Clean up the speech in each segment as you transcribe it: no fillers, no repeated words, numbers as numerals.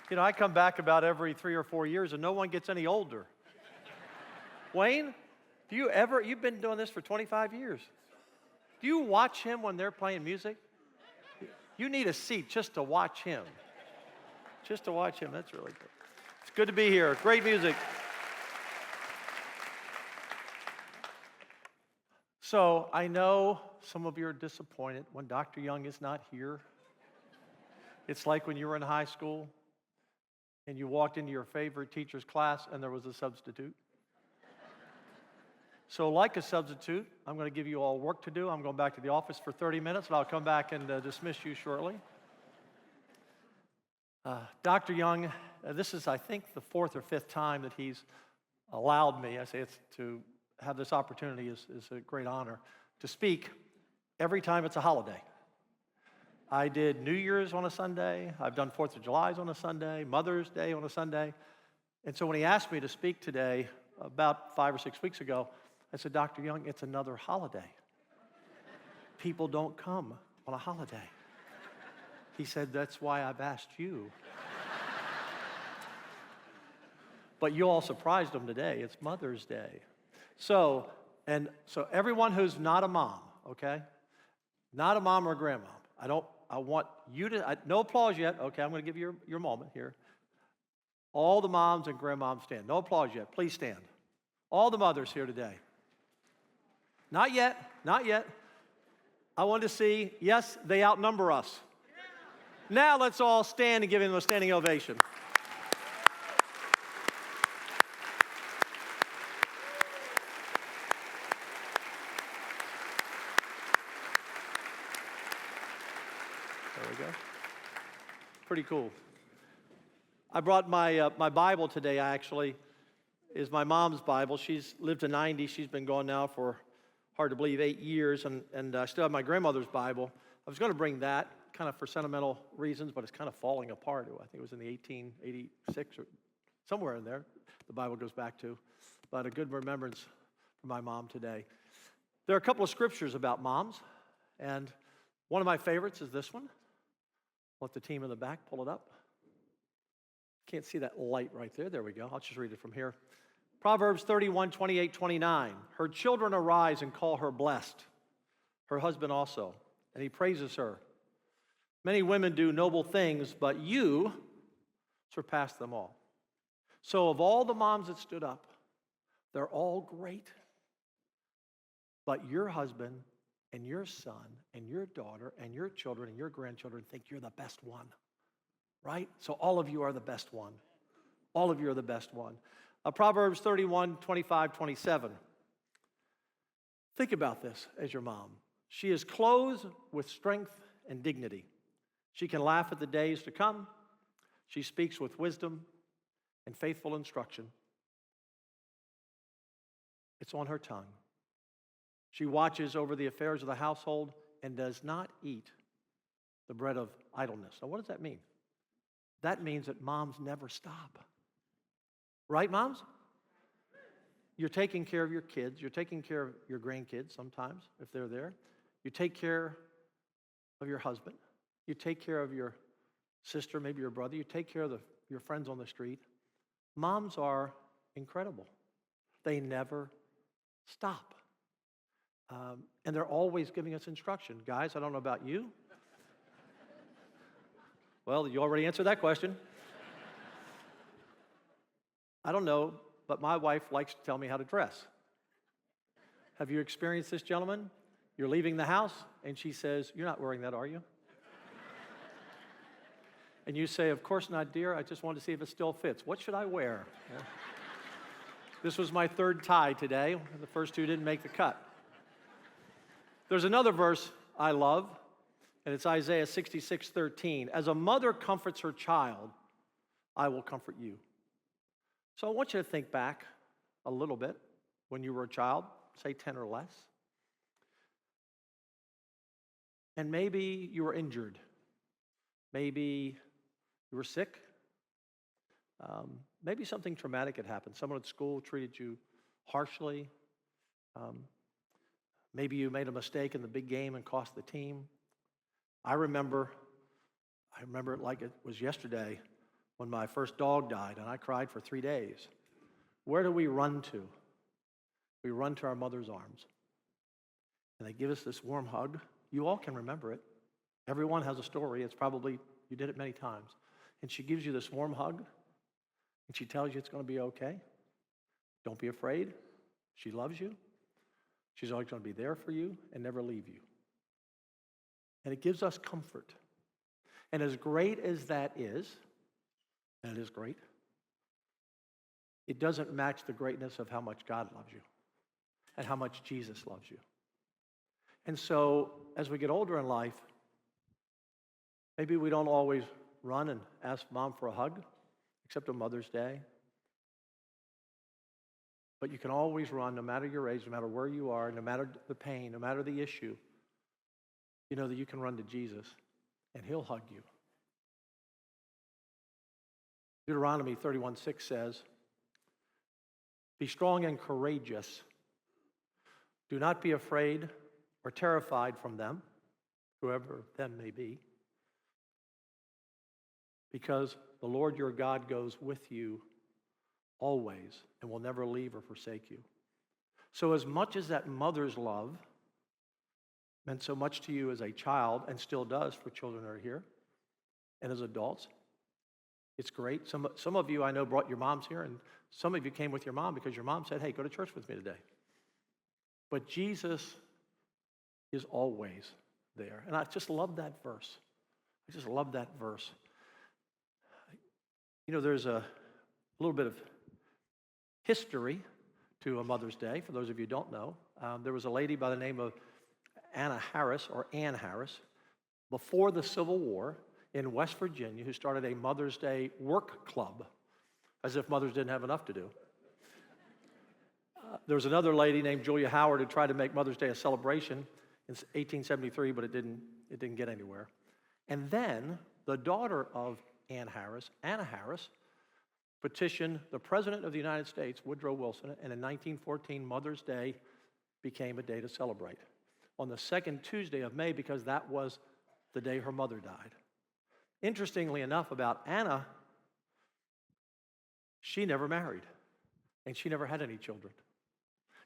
You know, I come back about every 3 or 4 years and no one gets any older. Wayne, you've been doing this for 25 years. Do you watch him when they're playing music? You need a seat just to watch him. Just to watch him, that's really good. It's good to be here. Great music. So I know some of you are disappointed when Dr. Young is not here. It's like when you were in high school and you walked into your favorite teacher's class and there was a substitute. So like a substitute, I'm going to give you all work to do. I'm going back to the office for 30 minutes, and I'll come back and dismiss you shortly. Dr. Young, this is, I think, the 4th or 5th time that he's allowed me, I say it's to have this opportunity is a great honor, to speak every time it's a holiday. I did New Year's on a Sunday. I've done 4th of July's on a Sunday, Mother's Day on a Sunday. And so when he asked me to speak today, about 5 or 6 weeks ago, I said, Dr. Young, it's another holiday. People don't come on a holiday. He said, that's why I've asked you. But you all surprised him today. It's Mother's Day. So everyone who's not a mom, okay? Not a mom or a grandmom. I want you to, no applause yet. Okay, I'm going to give you your moment here. All the moms and grandmoms stand. No applause yet. Please stand. All the mothers here today. Not yet, not yet. I want to see, yes, they outnumber us. Now let's all stand and give him a standing ovation. There we go. Pretty cool. I brought my Bible today, actually. Is my mom's Bible. She's lived to 90. She's been gone now for, hard to believe, 8 years, and I still have my grandmother's Bible. I was going to bring that kind of for sentimental reasons, but it's kind of falling apart. I think it was in the 1886 or somewhere in there the Bible goes back to, but a good remembrance for my mom today. There are a couple of scriptures about moms, and one of my favorites is this one. Let the team in the back pull it up. Can't see that light right there. There we go. I'll just read it from here. Proverbs 31, 28, 29. Her children arise and call her blessed, her husband also, and he praises her. Many women do noble things, but you surpass them all. So of all the moms that stood up, they're all great. But your husband and your son and your daughter and your children and your grandchildren think you're the best one. Right? So all of you are the best one. All of you are the best one. Proverbs 31, 25, 27. Think about this as your mom. She is clothed with strength and dignity. She can laugh at the days to come. She speaks with wisdom and faithful instruction. It's on her tongue. She watches over the affairs of the household and does not eat the bread of idleness. Now, what does that mean? That means that moms never stop. Right, moms? You're taking care of your kids. You're taking care of your grandkids sometimes, if they're there. You take care of your husband. You take care of your sister, maybe your brother. You take care of your friends on the street. Moms are incredible. They never stop. And they're always giving us instruction. Guys, I don't know about you. Well, you already answered that question. I don't know, but my wife likes to tell me how to dress. Have you experienced this, gentlemen? You're leaving the house, and she says, "You're not wearing that, are you?" And you say, "Of course not, dear. I just wanted to see if it still fits. What should I wear?" Yeah. This was my 3rd tie today. The first 2 didn't make the cut. There's another verse I love, and it's Isaiah 66:13. As a mother comforts her child, I will comfort you. So I want you to think back a little bit when you were a child, say 10 or less. And maybe you were injured. Maybe you were sick. Maybe something traumatic had happened. Someone at school treated you harshly. Maybe you made a mistake in the big game and cost the team. I remember it like it was yesterday. when my first dog died and I cried for 3 days. Where do we run to? We run to our mother's arms. And they give us this warm hug. You all can remember it. Everyone has a story. It's probably, you did it many times. And she gives you this warm hug, and she tells you it's going to be okay. Don't be afraid. She loves you. She's always going to be there for you and never leave you. And it gives us comfort. And as great as that is, and it is great, it doesn't match the greatness of how much God loves you and how much Jesus loves you. And so, as we get older in life, maybe we don't always run and ask Mom for a hug, except on Mother's Day. But you can always run, no matter your age, no matter where you are, no matter the pain, no matter the issue. You know that you can run to Jesus, and He'll hug you. Deuteronomy 31:6 says, "Be strong and courageous. Do not be afraid or terrified from them, whoever them may be, because the Lord your God goes with you always and will never leave or forsake you." So as much as that mother's love meant so much to you as a child, and still does for children that are here, and as adults, it's great. Some of you I know brought your moms here, and some of you came with your mom because your mom said, "Hey, go to church with me today." But Jesus is always there. And I just love that verse. I just love that verse. You know, there's a little bit of history to a Mother's Day, for those of you who don't know. There was a lady by the name of Anne Harris, before the Civil War in West Virginia, who started a Mother's Day work club, as if mothers didn't have enough to do. There was another lady named Julia Howard who tried to make Mother's Day a celebration in 1873, but it didn't get anywhere. And then the daughter of Anna Harris, petitioned the President of the United States, Woodrow Wilson, and in 1914, Mother's Day became a day to celebrate on the second Tuesday of May, because that was the day her mother died. Interestingly enough, about Anna, she never married, and she never had any children.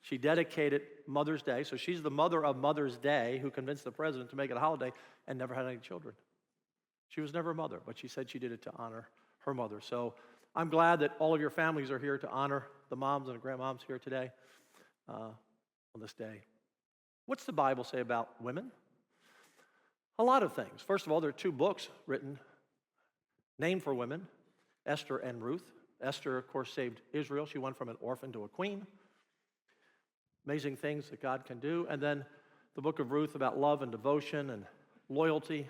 She dedicated Mother's Day, so she's the mother of Mother's Day, who convinced the president to make it a holiday, and never had any children. She was never a mother, but she said she did it to honor her mother. So I'm glad that all of your families are here to honor the moms and the grandmoms here today on this day. What's the Bible say about women? A lot of things. First of all, there are 2 books written, named for women, Esther and Ruth. Esther, of course, saved Israel. She went from an orphan to a queen. Amazing things that God can do. And then the book of Ruth about love and devotion and loyalty.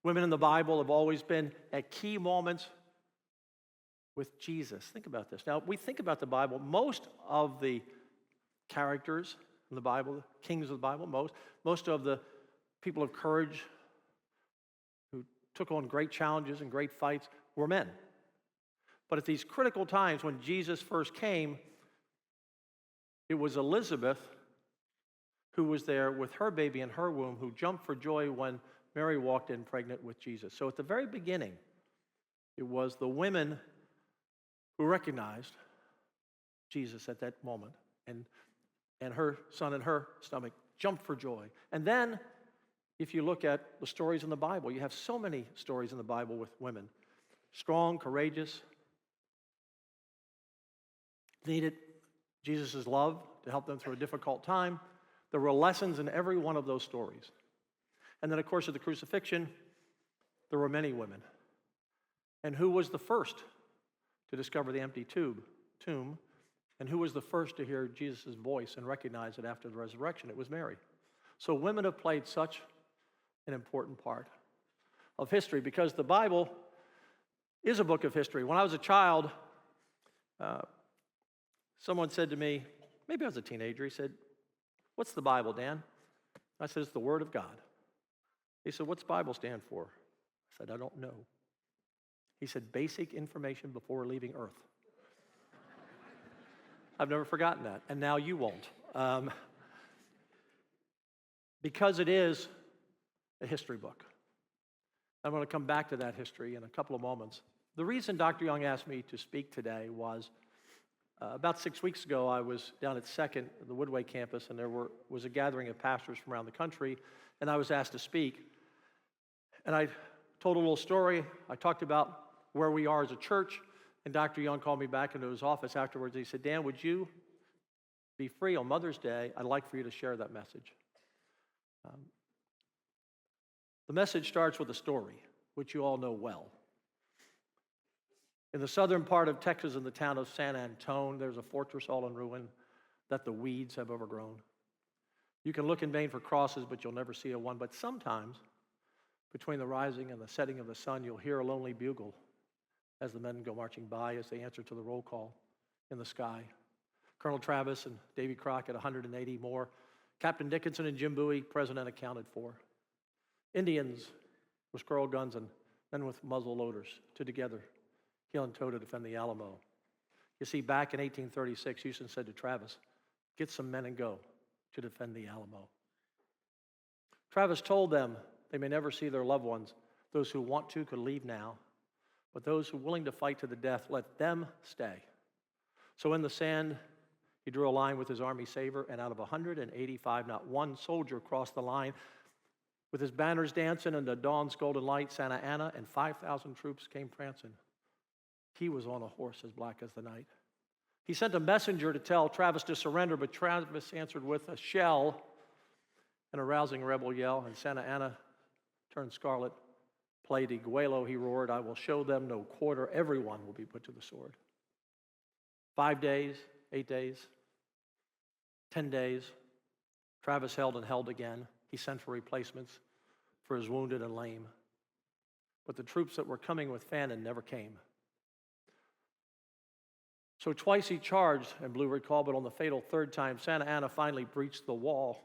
Women in the Bible have always been at key moments with Jesus. Think about this. Now, we think about the Bible, most of the characters in the Bible, the kings of the Bible, most of the people of courage who took on great challenges and great fights were men. But at these critical times when Jesus first came, it was Elizabeth who was there with her baby in her womb, who jumped for joy when Mary walked in pregnant with Jesus. So at the very beginning, it was the women who recognized Jesus at that moment, and her son in her stomach jumped for joy. And then, if you look at the stories in the Bible, you have so many stories in the Bible with women. Strong, courageous, needed Jesus' love to help them through a difficult time. There were lessons in every one of those stories. And then, of course, at the crucifixion, there were many women. And who was the first to discover the empty tomb? And who was the first to hear Jesus' voice and recognize it after the resurrection? It was Mary. So women have played such an important part of history, because the Bible is a book of history. When I was a child, someone said to me, maybe I was a teenager, he said, "What's the Bible, Dan?" I said, "It's the Word of God." He said, "What's Bible stand for?" I said, "I don't know." He said, "Basic information before leaving Earth." I've never forgotten that, and now you won't. Because it is a history book. I'm going to come back to that history in a couple of moments. The reason Dr. Young asked me to speak today was about 6 weeks ago, I was down at Second, the Woodway campus, and there was a gathering of pastors from around the country, and I was asked to speak. And I told a little story. I talked about where we are as a church, and Dr. Young called me back into his office afterwards. He said, Dan, would you be free on Mother's Day? I'd like for you to share that message. The message starts with a story, which you all know well. In the southern part of Texas, in the town of San Antone, there's a fortress all in ruin that the weeds have overgrown. You can look in vain for crosses, but you'll never see a one. But sometimes, between the rising and the setting of the sun, you'll hear a lonely bugle as the men go marching by as they answer to the roll call in the sky. Colonel Travis and Davy Crockett, 180 more. Captain Dickinson and Jim Bowie, president accounted for. Indians with squirrel guns and men with muzzle loaders to together, heel and toe to defend the Alamo. You see, back in 1836, Houston said to Travis, get some men and go to defend the Alamo. Travis told them they may never see their loved ones. Those who want to could leave now, but those who are willing to fight to the death, let them stay. So in the sand, he drew a line with his army saber, and out of 185, not one soldier crossed the line. With his banners dancing in the dawn's golden light, Santa Anna and 5,000 troops came prancing. He was on a horse as black as the night. He sent a messenger to tell Travis to surrender, but Travis answered with a shell and a rousing rebel yell, and Santa Anna turned scarlet. Play Guelo, he roared, I will show them no quarter. Everyone will be put to the sword. 5 days, 8 days, 10 days, Travis held and held again. He sent for replacements for his wounded and lame. But the troops that were coming with Fannin never came. So twice he charged and blew recall, but on the fatal third time, Santa Anna finally breached the wall.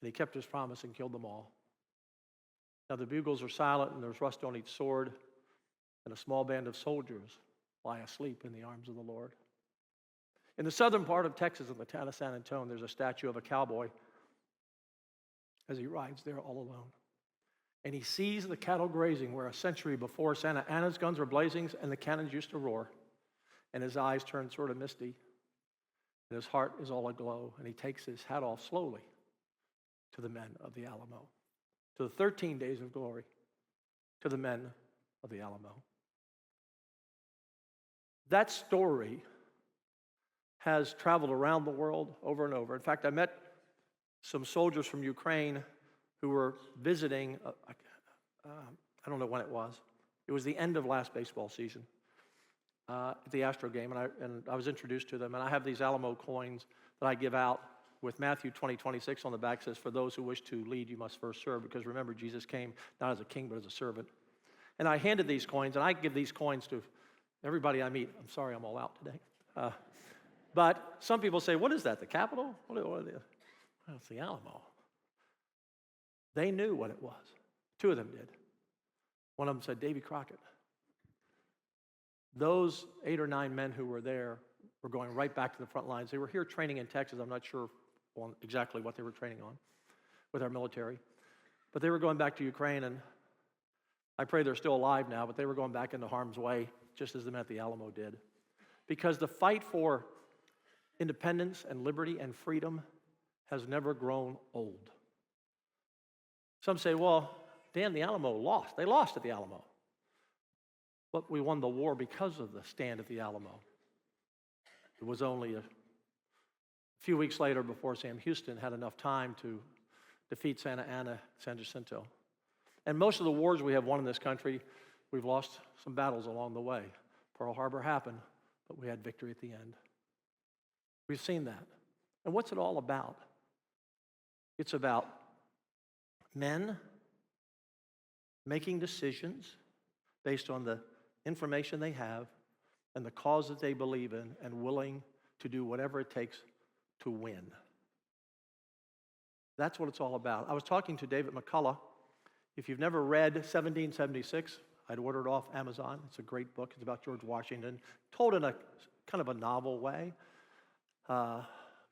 And he kept his promise and killed them all. Now the bugles are silent and there's rust on each sword, and a small band of soldiers lie asleep in the arms of the Lord. In the southern part of Texas, in the town of San Antone, there's a statue of a cowboy as he rides there all alone. And he sees the cattle grazing where a century before Santa Anna's guns were blazing and the cannons used to roar. And his eyes turn sort of misty, and his heart is all aglow, and he takes his hat off slowly to the men of the Alamo, to the 13 days of glory, to the men of the Alamo. That story has traveled around the world over and over. In fact, I met some soldiers from Ukraine who were visiting, I don't know when it was. It was the end of last baseball season at the Astro game, and I was introduced to them. And I have these Alamo coins that I give out with Matthew 20:26 on the back. Says, for those who wish to lead, you must first serve. Because remember, Jesus came not as a king, but as a servant. And I handed these coins, and I give these coins to everybody I meet. I'm sorry I'm all out today. But some people say, what is that, the Capitol? What are they? Well, it's the Alamo. They knew what it was. Two of them did. One of them said, Davy Crockett. Those 8 or 9 men who were there were going right back to the front lines. They were here training in Texas. I'm not sure on exactly what they were training on with our military. But they were going back to Ukraine, and I pray they're still alive now, but they were going back into harm's way, just as the men at the Alamo did. Because the fight for independence and liberty and freedom has never grown old. Some say, well, Dan, the Alamo lost. They lost at the Alamo. But we won the war because of the stand at the Alamo. It was only a few weeks later before Sam Houston had enough time to defeat Santa Anna, San Jacinto. And most of the wars we have won in this country, we've lost some battles along the way. Pearl Harbor happened, but we had victory at the end. We've seen that. And what's it all about? It's about men making decisions based on the information they have and the cause that they believe in, and willing to do whatever it takes to win. That's what it's all about. I was talking to David McCullough. If you've never read 1776, I'd order it off Amazon. It's a great book. It's about George Washington, told in a kind of a novel way.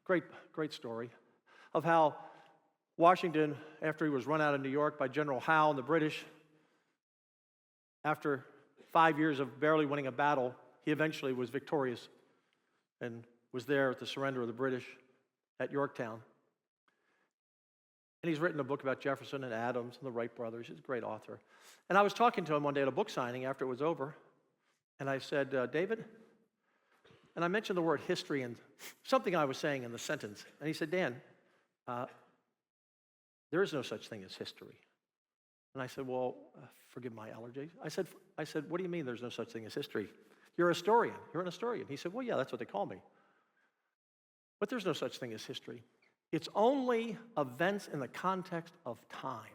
Great story of how Washington, after he was run out of New York by General Howe and the British, after 5 years of barely winning a battle, he eventually was victorious and was there at the surrender of the British at Yorktown. And he's written a book about Jefferson and Adams and the Wright brothers. He's a great author. And I was talking to him one day at a book signing after it was over, and I said, David, and I mentioned the word history and something I was saying in the sentence. And he said, Dan, there is no such thing as history. And I said, well, forgive my allergies. I said, what do you mean there's no such thing as history? You're a historian. You're an historian. He said, well, yeah, that's what they call me. But there's no such thing as history. It's only events in the context of time.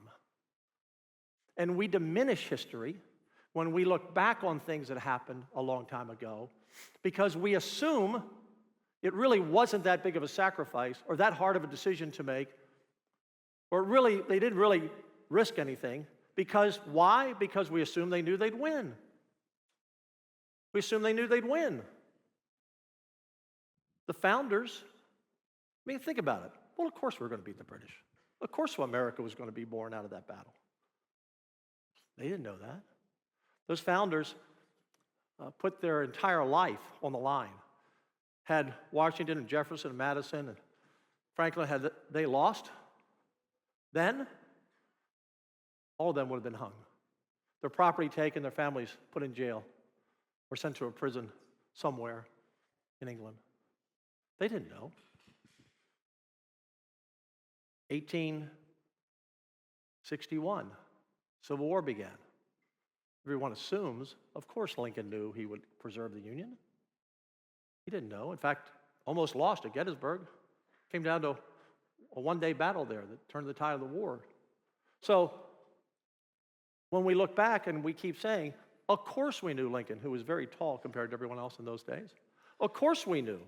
And we diminish history when we look back on things that happened a long time ago because we assume it really wasn't that big of a sacrifice or that hard of a decision to make, or they didn't really risk anything. Because why? Because we assume they knew they'd win. We assume they knew they'd win. The founders, I mean, think about it. Well, of course we're going to beat the British. Of course America was going to be born out of that battle. They didn't know that. Those founders put their entire life on the line. Had Washington and Jefferson and Madison and Franklin, had they lost, then all of them would have been hung. Their property taken, their families put in jail or sent to a prison somewhere in England. They didn't know. 1861, Civil War began. Everyone assumes, of course, Lincoln knew he would preserve the Union. He didn't know. In fact, almost lost at Gettysburg. Came down to a one-day battle there that turned the tide of the war. So when we look back and we keep saying, of course we knew Lincoln, who was very tall compared to everyone else in those days. Of course we knew,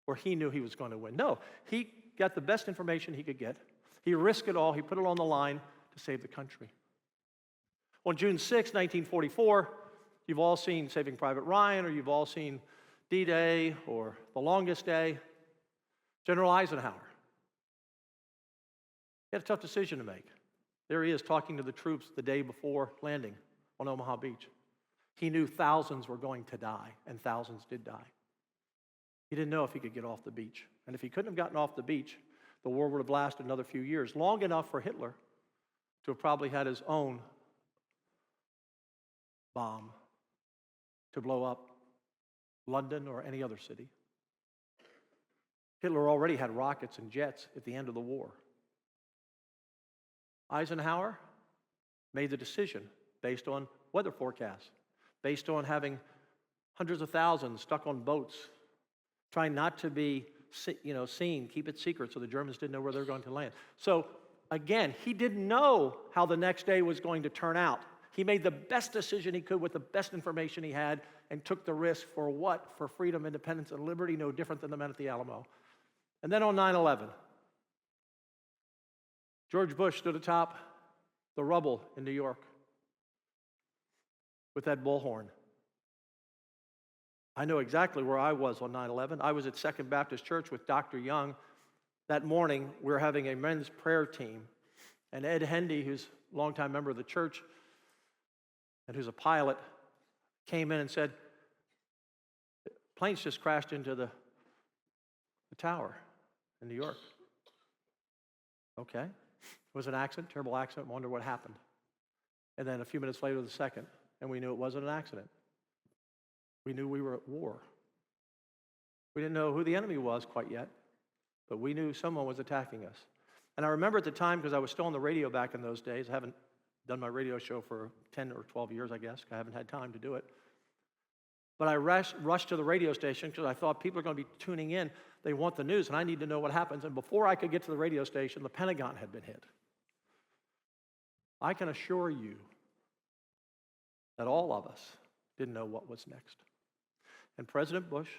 or he knew he was going to win. No, he got the best information he could get. He risked it all. He put it on the line to save the country. On June 6, 1944, you've all seen Saving Private Ryan, or you've all seen D-Day, or The Longest Day. General Eisenhower. He had a tough decision to make. There he is talking to the troops the day before landing on Omaha Beach. He knew thousands were going to die, and thousands did die. He didn't know if he could get off the beach. And if he couldn't have gotten off the beach, the war would have lasted another few years, long enough for Hitler to have probably had his own bomb to blow up London or any other city. Hitler already had rockets and jets at the end of the war. Eisenhower made the decision based on weather forecasts, based on having hundreds of thousands stuck on boats, trying not to be seen, keep it secret so the Germans didn't know where they were going to land. So again, he didn't know how the next day was going to turn out. He made the best decision he could with the best information he had and took the risk for what? For freedom, independence, and liberty, no different than the men at the Alamo. And then on 9/11, George Bush stood atop the rubble in New York with that bullhorn. I know exactly where I was on 9/11. I was at Second Baptist Church with Dr. Young. That morning, we were having a men's prayer team. And Ed Hendy, who's a longtime member of the church and who's a pilot, came in and said, planes just crashed into the tower in New York. Okay. It was an accident, terrible accident. Wonder what happened. And then a few minutes later, the second, and we knew it wasn't an accident. We knew we were at war. We didn't know who the enemy was quite yet, but we knew someone was attacking us. And I remember at the time, because I was still on the radio back in those days, I haven't done my radio show for 10 or 12 years, I guess. I haven't had time to do it. But I rushed to the radio station because I thought people are going to be tuning in. They want the news, and I need to know what happens. And before I could get to the radio station, the Pentagon had been hit. I can assure you that all of us didn't know what was next. And President Bush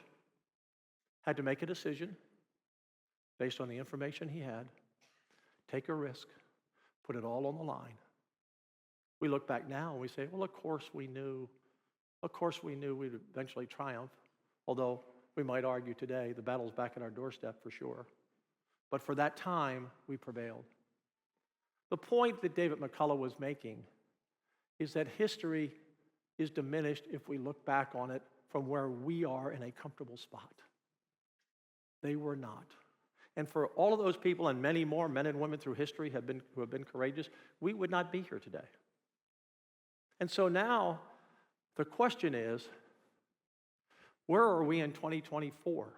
had to make a decision based on the information he had, take a risk, put it all on the line. We look back now and we say, well, of course we knew we'd eventually triumph, although we might argue today the battle's back at our doorstep for sure. But for that time, we prevailed. The point that David McCullough was making is that history is diminished if we look back on it from where we are in a comfortable spot. They were not. And for all of those people and many more men and women through history who have been courageous, we would not be here today. And so now the question is, where are we in 2024?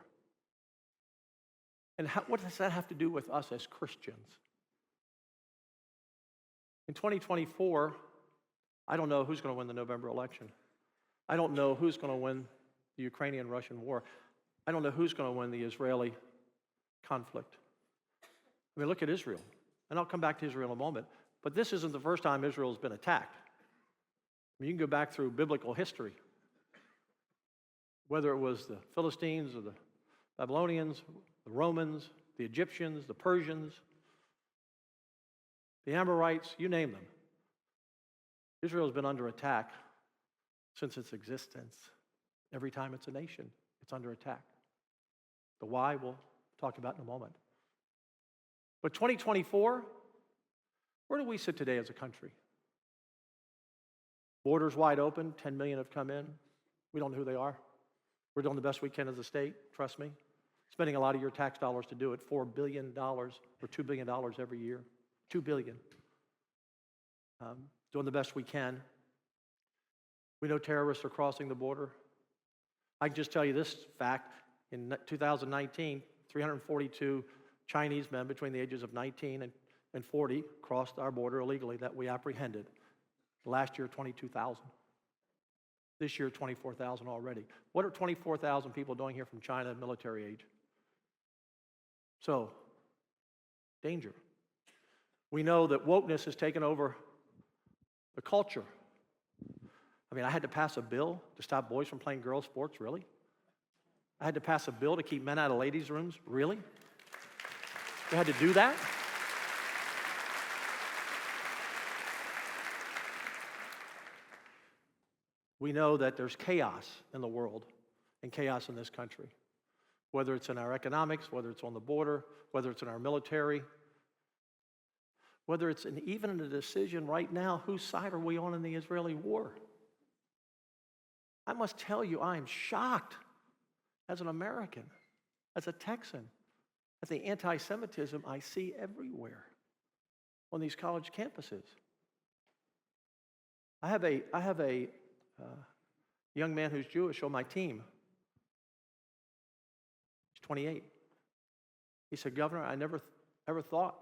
And what does that have to do with us as Christians? In 2024, I don't know who's going to win the November election. I don't know who's going to win the Ukrainian-Russian war. I don't know who's going to win the Israeli conflict. I mean, look at Israel. And I'll come back to Israel in a moment. But this isn't the first time Israel has been attacked. I mean, you can go back through biblical history. Whether it was the Philistines or the Babylonians, the Romans, the Egyptians, the Persians, the Amorites, you name them. Israel has been under attack since its existence. Every time it's a nation, it's under attack. The why we'll talk about in a moment. But 2024, where do we sit today as a country? Borders wide open, 10 million have come in. We don't know who they are. We're doing the best we can as a state, trust me. Spending a lot of your tax dollars to do it, $4 billion or $2 billion every year. $2 billion. Doing the best we can. We know terrorists are crossing the border. I can just tell you this fact. In 2019, 342 Chinese men between the ages of 19 and 40 crossed our border illegally that we apprehended. Last year, 22,000. This year, 24,000 already. What are 24,000 people doing here from China at military age? So, danger. We know that wokeness has taken over the culture. I mean, I had to pass a bill to stop boys from playing girls' sports, really? I had to pass a bill to keep men out of ladies' rooms, really? We had to do that? We know that there's chaos in the world and chaos in this country, whether it's in our economics, whether it's on the border, whether it's in our military, whether it's even in a decision right now, whose side are we on in the Israeli war? I must tell you, I am shocked as an American, as a Texan, at the anti-Semitism I see everywhere on these college campuses. I have a young man who's Jewish on my team. He's 28. He said, Governor, I never ever thought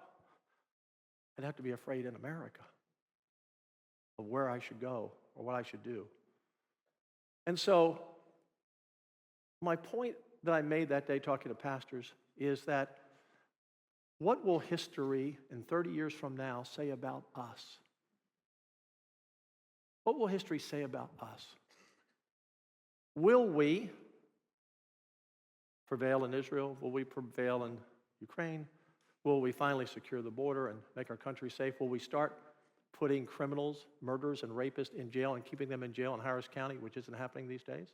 I'd have to be afraid in America of where I should go or what I should do. And so, my point that I made that day talking to pastors is that what will history in 30 years from now say about us? What will history say about us? Will we prevail in Israel? Will we prevail in Ukraine? Will we finally secure the border and make our country safe? Will we start putting criminals, murderers, and rapists in jail and keeping them in jail in Harris County, which isn't happening these days?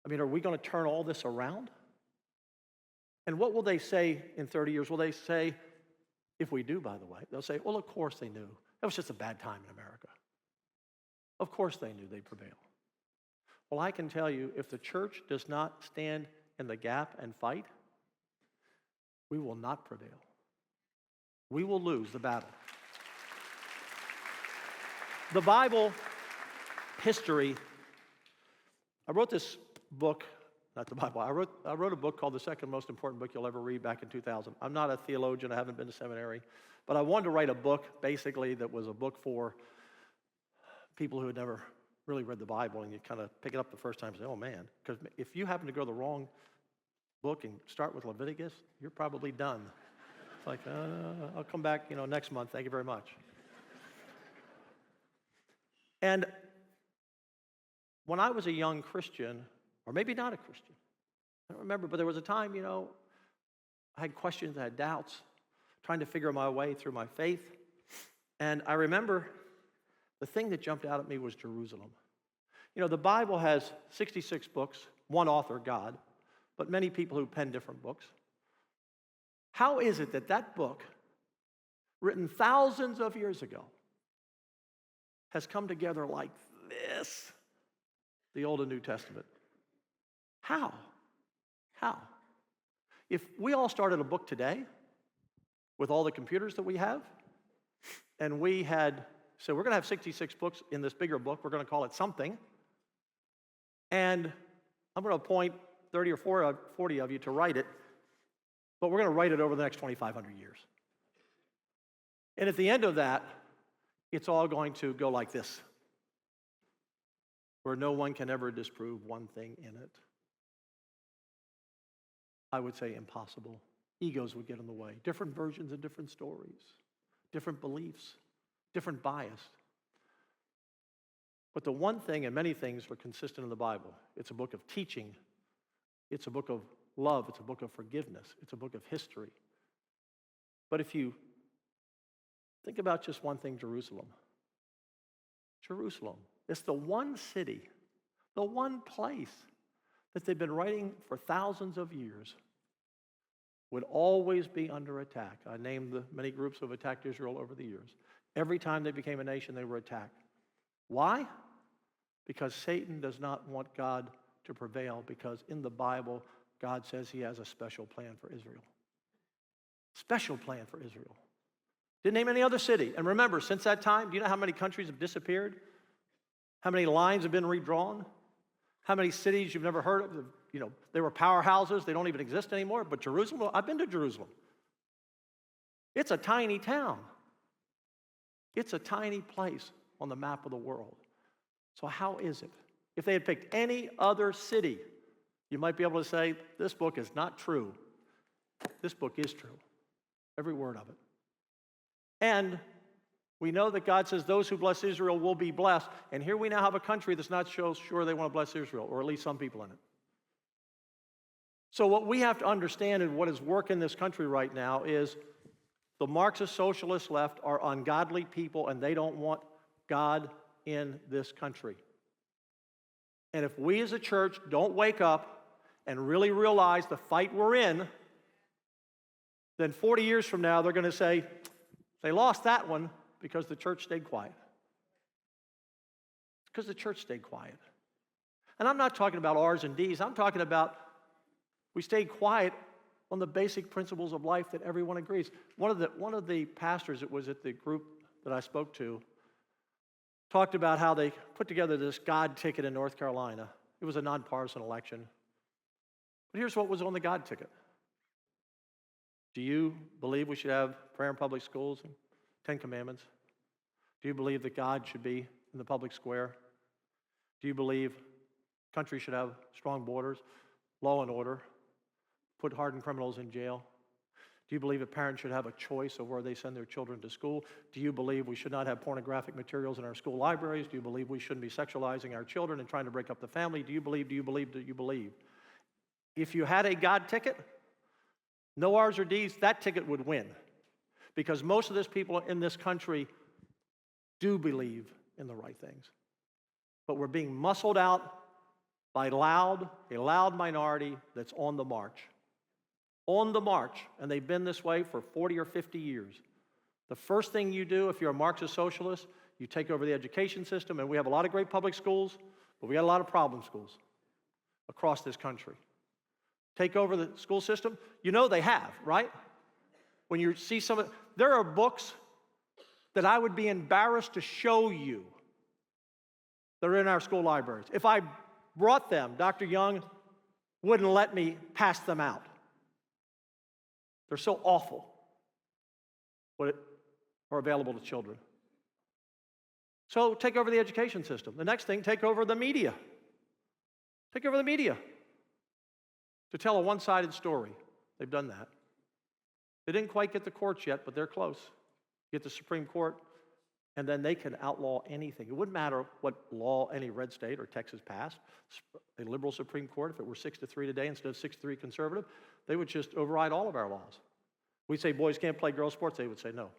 I mean, are we going to turn all this around? And what will they say in 30 years? Will they say, if we do, by the way, they'll say, well, of course they knew. It was just a bad time in America. Of course they knew they'd prevail. Well, I can tell you, if the church does not stand in the gap and fight, we will not prevail. We will lose the battle. The Bible, history, I wrote this book, not the Bible, I wrote a book called The Second Most Important Book You'll Ever Read back in 2000. I'm not a theologian, I haven't been to seminary, but I wanted to write a book basically that was a book for people who had never really read the Bible, and you kind of pick it up the first time and say, oh man, because if you happen to go the wrong book and start with Leviticus, you're probably done. It's like, I'll come back, next month, thank you very much. And when I was a young Christian, or maybe not a Christian, I don't remember, but there was a time, I had questions, I had doubts, trying to figure my way through my faith. And I remember the thing that jumped out at me was Jerusalem. The Bible has 66 books, one author, God, but many people who pen different books. How is it that that book, written thousands of years ago, has come together like this the Old and New Testament. How? How? If we all started a book today with all the computers that we have, and we had, so we're going to have 66 books in this bigger book, we're going to call it something, and I'm going to appoint 30 or 40 of you to write it, but we're going to write it over the next 2,500 years. And at the end of that, it's all going to go like this, where no one can ever disprove one thing in it. I would say impossible. Egos would get in the way. Different versions of different stories, different beliefs, different bias. But the one thing, and many things are consistent in the Bible. It's a book of teaching. It's a book of love. It's a book of forgiveness. It's a book of history. But if you think about just one thing, Jerusalem. Jerusalem. It's the one city, the one place that they've been writing for thousands of years would always be under attack. I named the many groups who have attacked Israel over the years. Every time they became a nation, they were attacked. Why? Because Satan does not want God to prevail, because in the Bible, God says he has a special plan for Israel. Special plan for Israel. Didn't name any other city. And remember, since that time, do you know how many countries have disappeared? How many lines have been redrawn? How many cities you've never heard of? You know, they were powerhouses. They don't even exist anymore. But Jerusalem, well, I've been to Jerusalem. It's a tiny town. It's a tiny place on the map of the world. So how is it? If they had picked any other city, you might be able to say, this book is not true. This book is true. Every word of it. And we know that God says those who bless Israel will be blessed. And here we now have a country that's not so sure they want to bless Israel, or at least some people in it. So what we have to understand and what is working in this country right now is the Marxist socialist left are ungodly people, and they don't want God in this country. And if we as a church don't wake up and really realize the fight we're in, then 40 years from now they're going to say, they lost that one because the church stayed quiet. Because the church stayed quiet. And I'm not talking about R's and D's. I'm talking about we stayed quiet on the basic principles of life that everyone agrees. One of the pastors that was at the group that I spoke to talked about how they put together this God ticket in North Carolina. It was a nonpartisan election. But here's what was on the God ticket. Do you believe we should have prayer in public schools and 10 Commandments? Do you believe that God should be in the public square? Do you believe countries should have strong borders, law and order, put hardened criminals in jail? Do you believe that parents should have a choice of where they send their children to school? Do you believe we should not have pornographic materials in our school libraries? Do you believe we shouldn't be sexualizing our children and trying to break up the family? Do you believe? If you had a God ticket, no R's or D's, that ticket would win. Because most of these people in this country do believe in the right things. But we're being muscled out by a loud minority that's on the march. On the march, and they've been this way for 40 or 50 years. The first thing you do if you're a Marxist socialist, you take over the education system, and we have a lot of great public schools, but we got a lot of problem schools across this country. Take over the school system, you know they have, right? When you see there are books that I would be embarrassed to show you that are in our school libraries. If I brought them, Dr. Young wouldn't let me pass them out. They're so awful, but are available to children. So take over the education system. The next thing, take over the media. Take over the media to tell a one-sided story. They've done that. They didn't quite get the courts yet, but they're close. Get the Supreme Court, and then they can outlaw anything. It wouldn't matter what law any red state or Texas passed. A liberal Supreme Court, if it were 6-3 today instead of 6-3 conservative, they would just override all of our laws. We'd say boys can't play girls' sports. They would say, no,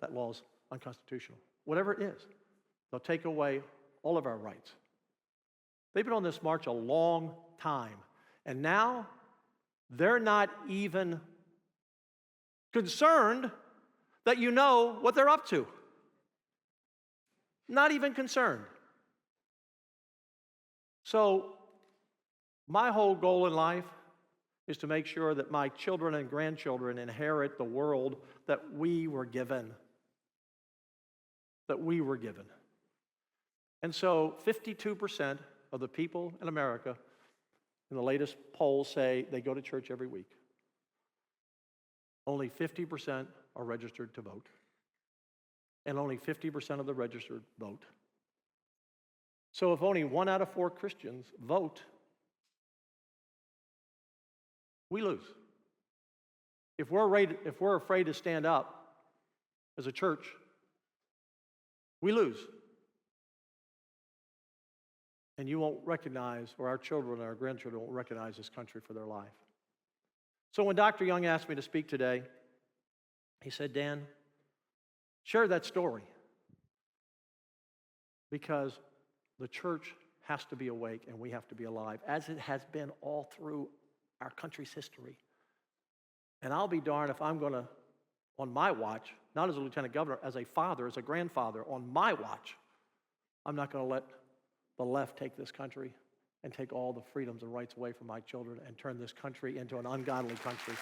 that law is unconstitutional. Whatever it is, they'll take away all of our rights. They've been on this march a long time, and now they're not even concerned that you know what they're up to. Not even concerned. So my whole goal in life is to make sure that my children and grandchildren inherit the world that we were given. That we were given. And so 52% of the people in America in the latest polls say they go to church every week. Only 50% are registered to vote. And only 50% of the registered vote. So if only 1 out of 4 Christians vote, we lose. If we're afraid to stand up as a church, we lose. And you won't recognize, or our children and our grandchildren won't recognize this country for their life. So when Dr. Young asked me to speak today, he said, Dan, share that story. Because the church has to be awake and we have to be alive, as it has been all through our country's history. And I'll be darned if I'm going to, on my watch, not as a lieutenant governor, as a father, as a grandfather, on my watch, I'm not going to let the left take this country and take all the freedoms and rights away from my children and turn this country into an ungodly country.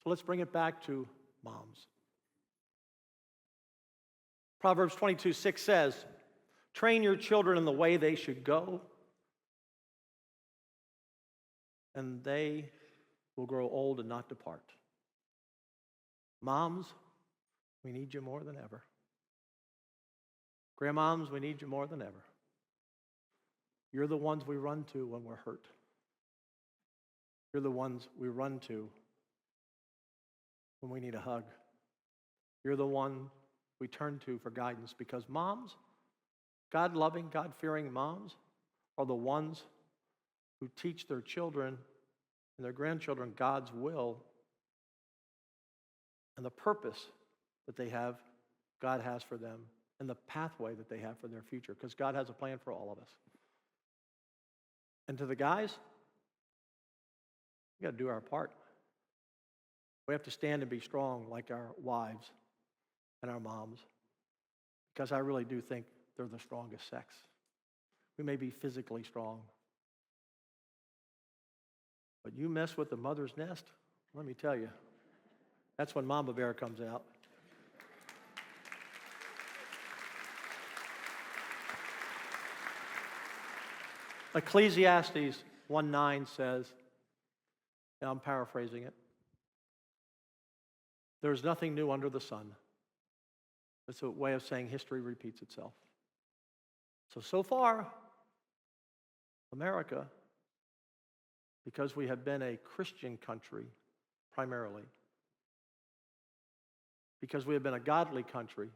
So let's bring it back to moms. Proverbs 22:6 says, train your children in the way they should go, and they will grow old and not depart. Moms, we need you more than ever. Grandmoms, we need you more than ever. You're the ones we run to when we're hurt. You're the ones we run to when we need a hug. You're the one we turn to for guidance, because moms, God-loving, God-fearing moms, are the ones who teach their children and their grandchildren God's will and the purpose that God has for them, and the pathway that they have for their future, because God has a plan for all of us. And to the guys, we got to do our part. We have to stand and be strong like our wives and our moms, because I really do think they're the strongest sex. We may be physically strong, but you mess with the mother's nest, let me tell you, that's when Mama Bear comes out. Ecclesiastes 1:9 says, and I'm paraphrasing it, there's nothing new under the sun. It's a way of saying history repeats itself. So far, America, because we have been a Christian country primarily, because we have been a godly country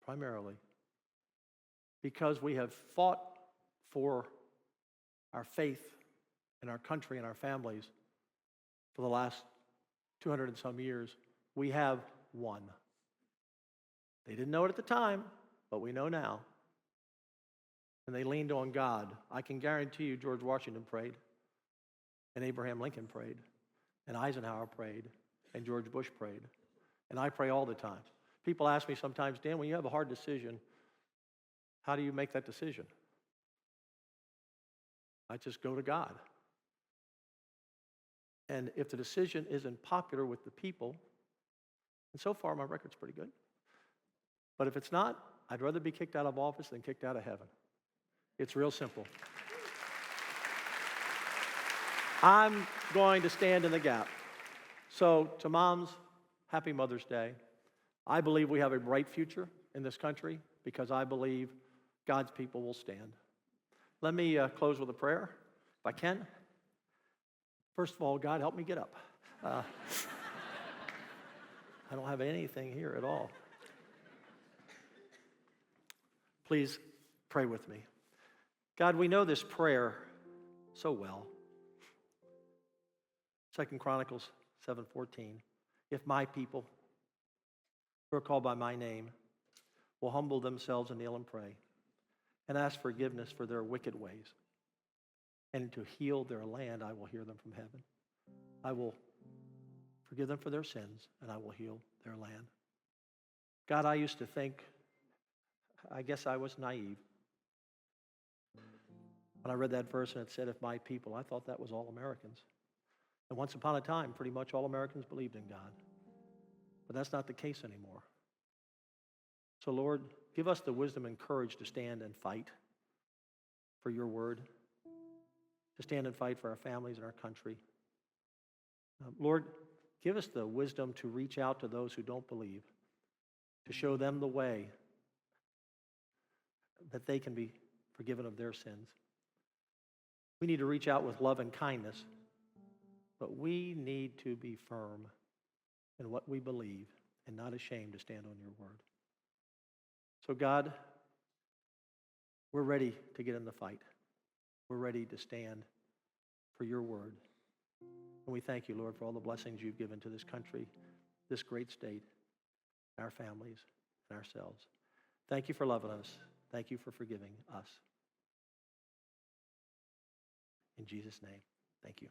primarily, because we have fought for our faith and our country and our families for the last 200 and some years, we have won. They didn't know it at the time, but we know now. And they leaned on God. I can guarantee you George Washington prayed, and Abraham Lincoln prayed, and Eisenhower prayed, and George Bush prayed. And I pray all the time. People ask me sometimes, Dan, when you have a hard decision, how do you make that decision? I just go to God. And if the decision isn't popular with the people, and so far my record's pretty good, but if it's not, I'd rather be kicked out of office than kicked out of heaven. It's real simple. I'm going to stand in the gap. So to moms, happy Mother's Day. I believe we have a bright future in this country because I believe God's people will stand. Let me close with a prayer, if I can. First of all, God, help me get up. I don't have anything here at all. Please pray with me. God, we know this prayer so well. 2 Chronicles 7:14. If my people, who are called by my name, will humble themselves and kneel and pray, and ask forgiveness for their wicked ways, and to heal their land, I will hear them from heaven. I will Forgive them for their sins, and I will heal their land. God, I used to think, I guess I was naive. When I read that verse and it said, if my people, I thought that was all Americans. And once upon a time, pretty much all Americans believed in God. But that's not the case anymore. So Lord, give us the wisdom and courage to stand and fight for your word, to stand and fight for our families and our country. Lord, give us the wisdom to reach out to those who don't believe, to show them the way that they can be forgiven of their sins. We need to reach out with love and kindness, but we need to be firm in what we believe and not ashamed to stand on your word. So God, we're ready to get in the fight. We're ready to stand for your word. And we thank you, Lord, for all the blessings you've given to this country, this great state, our families, and ourselves. Thank you for loving us. Thank you for forgiving us. In Jesus' name, thank you.